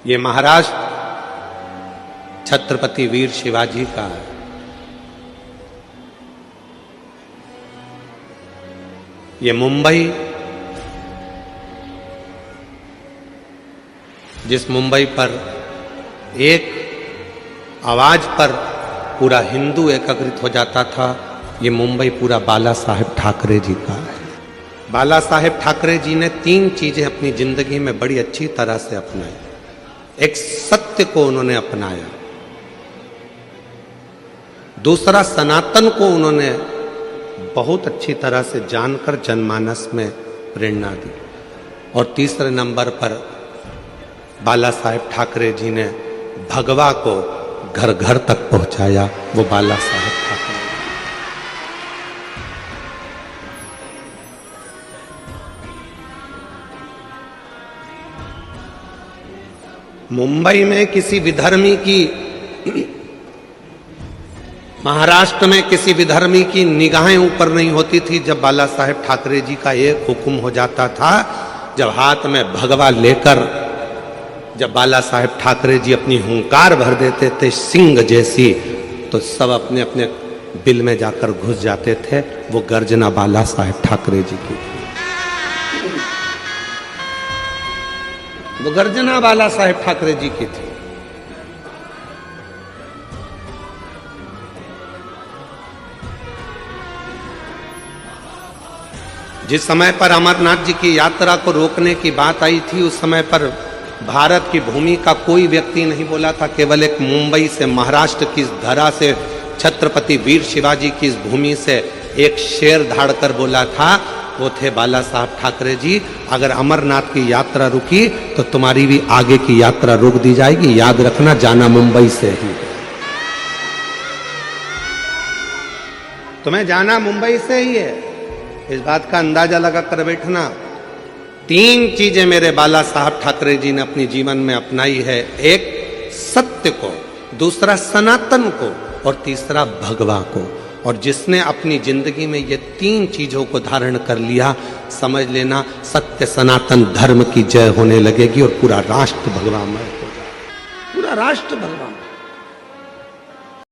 ये महाराष्ट्र छत्रपति वीर शिवाजी का है। ये मुंबई, जिस मुंबई पर एक आवाज पर पूरा हिंदू एकत्रित हो जाता था, ये मुंबई पूरा बाला साहेब ठाकरे जी का है। बाला साहेब ठाकरे जी ने 3 चीजें अपनी जिंदगी में बड़ी अच्छी तरह से अपनाई। एक, सत्य को उन्होंने अपनाया। दूसरा, सनातन को उन्होंने बहुत अच्छी तरह से जानकर जनमानस में प्रेरणा दी। और तीसरे नंबर पर बाला साहेब ठाकरे जी ने भगवा को घर घर तक पहुंचाया। वो बाला साहेब ठाकरे। मुंबई में किसी विधर्मी की, महाराष्ट्र में किसी विधर्मी की निगाहें ऊपर नहीं होती थी जब बाला साहेब ठाकरे जी का एक हुक्म हो जाता था। जब हाथ में भगवा लेकर जब बाला साहेब ठाकरे जी अपनी हुंकार भर देते थे सिंह जैसी, तो सब अपने अपने बिल में जाकर घुस जाते थे। वो गर्जना बाला साहेब ठाकरे जी की थी। वो गर्जना बाला साहेब ठाकरे जी की थी। जिस समय पर अमरनाथ जी की यात्रा को रोकने की बात आई थी, उस समय पर भारत की भूमि का कोई व्यक्ति नहीं बोला था। केवल एक मुंबई से, महाराष्ट्र की धरा से, छत्रपति वीर शिवाजी की इस भूमि से एक शेर धाड़कर बोला था, वो थे बाला साहब ठाकरे जी। अगर अमरनाथ की यात्रा रुकी तो तुम्हारी भी आगे की यात्रा रोक दी जाएगी। याद रखना, जाना मुंबई से ही, तुम्हें जाना मुंबई से ही है। इस बात का अंदाजा लगा कर बैठना। 3 चीजें मेरे बाला साहब ठाकरे जी ने अपने जीवन में अपनाई है। एक, सत्य को, दूसरा सनातन को, और तीसरा भगवा को। और जिसने अपनी जिंदगी में ये 3 चीजों को धारण कर लिया, समझ लेना सत्य सनातन धर्म की जय होने लगेगी और पूरा राष्ट्र भगवामय हो जाएगा। पूरा राष्ट्र भगवामय।